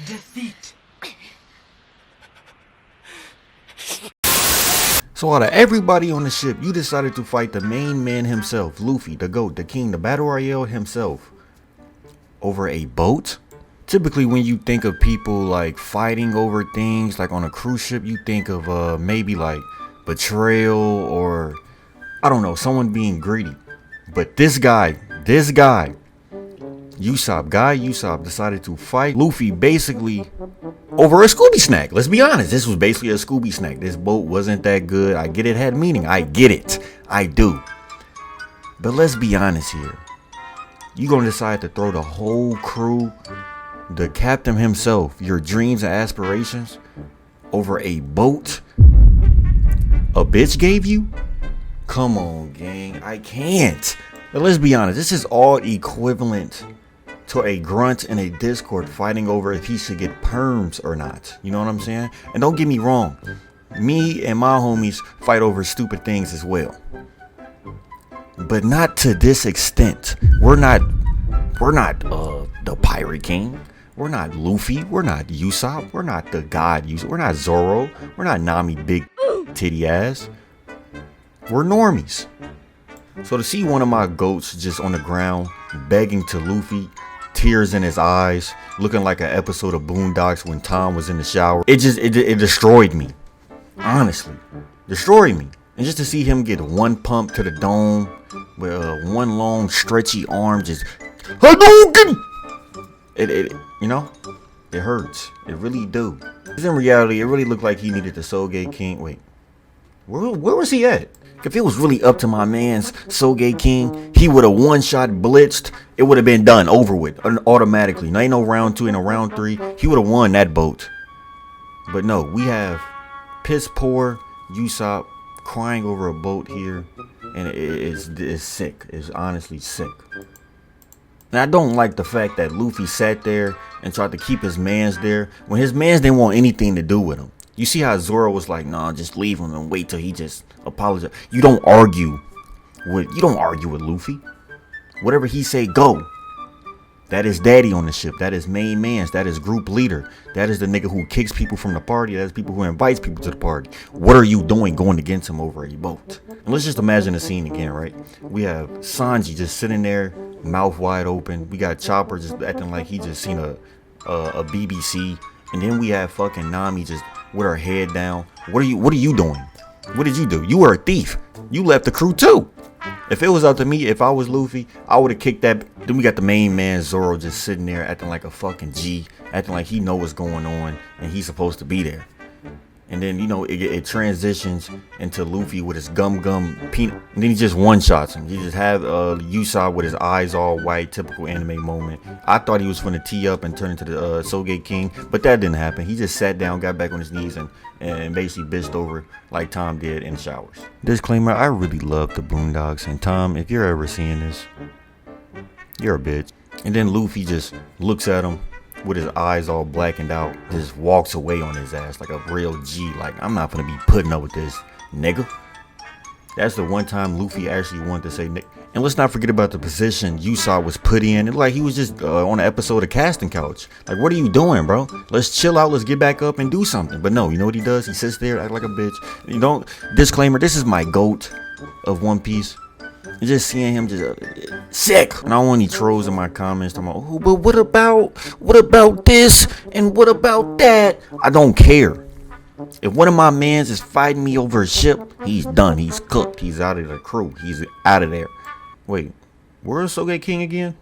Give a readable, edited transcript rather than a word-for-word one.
Defeat. So out of everybody on the ship, you decided to fight the main man himself, Luffy, the GOAT, the king, the battle royale himself, over a boat? Typically when you think of people like fighting over things like on a cruise ship, you think of maybe like betrayal or I don't know, someone being greedy. But this guy, Usopp decided to fight Luffy basically over a Scooby snack. Let's be honest, this was basically a Scooby snack. This boat wasn't that good. I get it had meaning. I get it. I do. But let's be honest here. You gonna decide to throw the whole crew, the captain himself, your dreams and aspirations over a boat a bitch gave you? Come on, gang. I can't. But let's be honest. This is all equivalent to a grunt in a Discord fighting over if he should get perms or not. You know what I'm saying? And don't get me wrong. Me and my homies fight over stupid things as well. But not to this extent. We're not the Pirate King. We're not Luffy. We're not Usopp. We're not the God Usopp. We're not Zoro. We're not Nami big titty ass. We're normies. So to see one of my goats just on the ground begging to Luffy, tears in his eyes, looking like an episode of Boondocks when Tom was in the shower, it destroyed me. Honestly, destroyed me. And just to see him get one pump to the dome with one long stretchy arm just Hadouken! It you know, it hurts. It really do. Because in reality, it really looked like he needed the Soge King. Wait, where was he at? If it was really up to my man's Soge King, he would have one-shot blitzed. It would have been done, over with, automatically. Now, ain't no round 2, ain't no round 3. He would have won that boat. But no, we have piss poor Usopp crying over a boat here. And it's sick. It's honestly sick. And I don't like the fact that Luffy sat there and tried to keep his mans there when his mans didn't want anything to do with him. You see how Zoro was like, nah, just leave him and wait till he just apologizes. You don't argue with Luffy. Whatever he say, go. That is daddy on the ship. That is main mans. That is group leader. That is the nigga who kicks people from the party. That is people who invites people to the party. What are you doing going against him over a boat? And let's just imagine the scene again, right? We have Sanji just sitting there, mouth wide open. We got Chopper just acting like he just seen a BBC. And then we have fucking Nami just with her head down. What are you doing? What did you do? You were a thief. You left the crew too. If it was up to me, if I was Luffy, I would have kicked that. Then we got the main man Zoro just sitting there acting like a fucking G, acting like he know what's going on and he's supposed to be there. And then, you know, it transitions into Luffy with his gum peanut. And then he just one-shots him. He just have Usopp with his eyes all white, typical anime moment. I thought he was finna tee up and turn into the Soge King, but that didn't happen. He just sat down, got back on his knees, and basically bitched over like Tom did in the showers. Disclaimer, I really love the Boondocks. And Tom, if you're ever seeing this, you're a bitch. And then Luffy just looks at him with his eyes all blackened out, just walks away on his ass like a real G. Like, I'm not gonna be putting up with this, nigga. That's the one time Luffy actually wanted to say nigga. And let's not forget about the position Usopp was put in. It like he was just on an episode of Casting Couch. Like, what are you doing, bro? Let's chill out. Let's get back up and do something. But no, you know what he does? He sits there, act like a bitch. You don't. Disclaimer: this is my GOAT of One Piece. And just seeing him just sick. And I don't want any trolls in my comments talking about, oh, but what about this and what about that? I don't care. If one of my mans is fighting me over a ship, he's done. He's cooked. He's out of the crew. He's out of there. Wait, where's Soge King again?